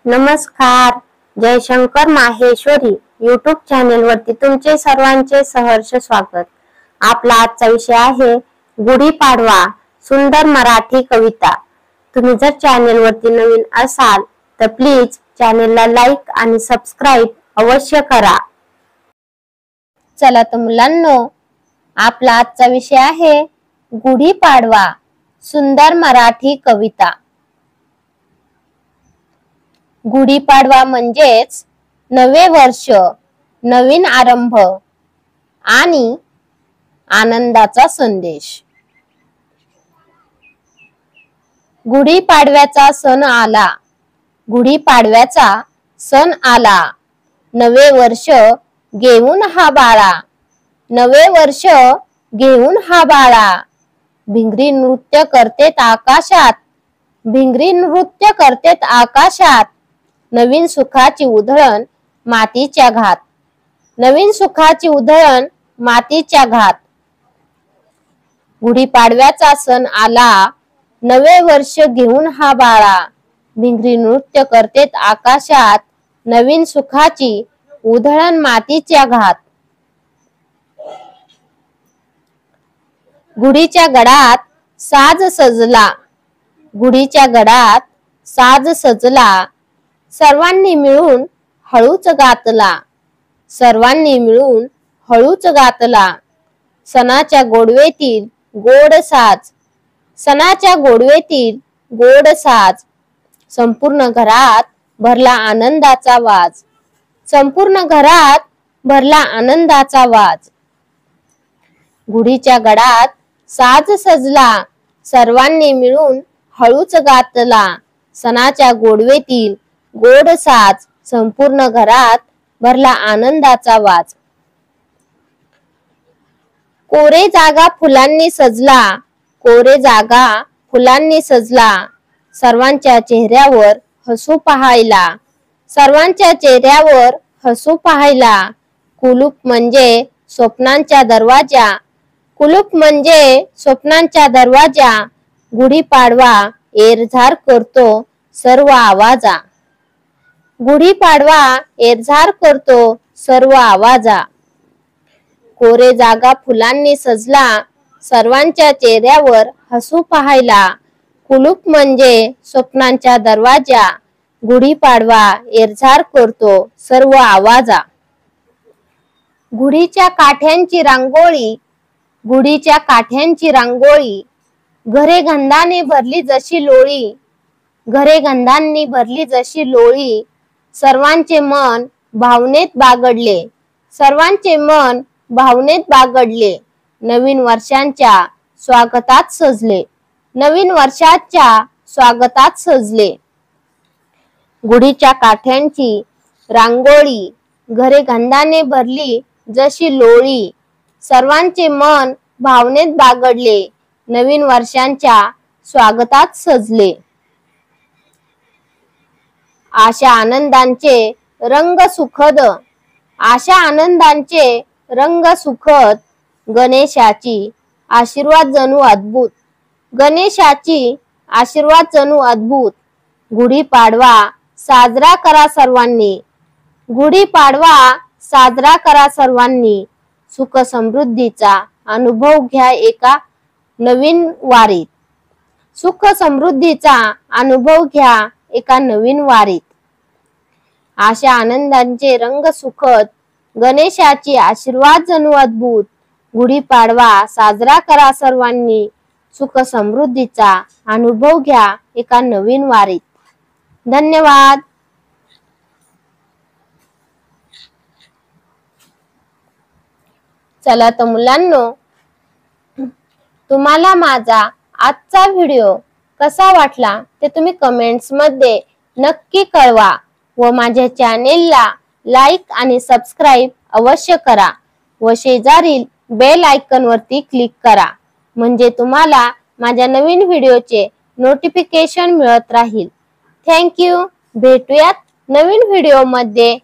नमस्कार. Jaishankar Maheshwari YouTube channel वरती तुमचे सर्वांचे सहर्ष स्वागत. आपला आजचा विषय आहे गुढीपाडवा सुंदर मराठी कविता. तुम्ही जर चॅनेल वरती नवीन असाल तर प्लीज चॅनेलला लाईक आणि सबस्क्राईब अवश्य करा. चला तर मुलांनो, आपला आजचा विषय आहे गुढीपाडवा सुंदर मराठी कविता. गुढीपाडवा म्हणजेच नवे वर्ष, नवीन आरंभ आणि आनंदाचा संदेश. गुढीपाडव्याचा सण आला, गुढीपाडव्याचा सण आला, नवे वर्ष घेऊन हा बाळा, नवे वर्ष घेऊन हा बाळा. भिंगरी नृत्य करतेत आकाशात, भिंगरी नृत्य करतेत आकाशात, नवीन सुखाची उधळण मातीच्या घात, नवीन सुखाची उधळण मातीच्या घात. गुढीपाडव्याचा सण आला, नवे वर्ष घेऊन हा बाळा, भिंगरी नृत्य करतेत आकाशात, नवीन सुखाची उधळण मातीच्या घात. गुढीच्या गडात साज सजला, गुढीच्या गडात साज सजला, सर्वांनी मिळून हळूच गातला, सर्वांनी मिळून हळूच गातला. सणाच्या गोडवेतील गोड साज, सणाच्या गोडवेतील गोड साज, संपूर्ण घरात भरला आनंदाचा वाज, संपूर्ण घरात भरला आनंदाचा वाज. गुढीच्या गडात साज सजला, सर्वांनी मिळून हळूच गातला, सणाच्या गोडवेतील गोड साज, संपूर्ण घरात भरला आनंदाचा वाज. कोरे जागा फुलांनी सजला, कोरे जागा फुलांनी सजला, सर्वांच्या चेहऱ्यावर हसू पाहायला, सर्वांच्या चेहऱ्यावर हसू पाहायला. कुलूप म्हणजे स्वप्नांच्या दरवाजा, कुलूप म्हणजे स्वप्नांच्या दरवाजा, गुढीपाडवा एरझार करतो सर्व आवाजा, गुढीपाडवा एरझार करतो सर्व आवाजा. कोरे जागा फुलांनी सजला, सर्वांच्या चेहऱ्यावर हसू पाहायला, कुलूप म्हणजे स्वप्नांच्या दरवाजा, गुढीपाडवा एरझार करतो सर्व आवाजा. गुढीच्या काठ्यांची रांगोळी, गुढीच्या काठ्यांची रांगोळी, घरे गंधाने भरली जशी लोळी, घरे गंधांनी भरली जशी लोळी, सर्वांचे मन भावनेत बागडले, सर्वांचे मन भावनेत बागडले. नवीन वर्षांच्या स्वागतात सजले, नवीन वर्षाच्या स्वागतात सजले. गुढीच्या काठ्यांची रांगोळी, घरे गंधाने भरली जशी लोळी, सर्वांचे मन भावनेत बागडले, नवीन वर्षांच्या स्वागतात सजले. आशा आनंदांचे रंग सुखद, आशा आनंदांचे रंग सुखद, गणेशाची आशीर्वाद जणू अद्भुत, गणेशाची आशीर्वाद जणू अद्भुत. गुढीपाडवा साजरा करा सर्वांनी, गुढीपाडवा साजरा करा सर्वांनी, सुख समृद्धीचा अनुभव घ्या एका नवीन वारीत, सुख समृद्धीचा अनुभव घ्या एका नवीन वारीत. आशा आनंदांचे रंग सुखद, गणेशाची आशीर्वाद जणू अद्भुत, गुढीपाडवा साजरा करा सर्वांनी, सुख समृद्धीचा अनुभव घ्या एका नवीन वारीत. धन्यवाद. चला तर मुलांनो, तुम्हाला माझा आजचा व्हिडिओ कसा वाटला ते तुम्ही कमेंट्स मध्ये नक्की कळवा व माझ्या चॅनेलला लाईक आणि सबस्क्राईब अवश्य करा व शेजारील बेल आयकॉन वरती क्लिक करा, म्हणजे तुम्हाला माझ्या नवीन व्हिडिओचे नोटिफिकेशन मिळत राहील. Thank you. भेटूयात नवीन व्हिडिओ मध्ये.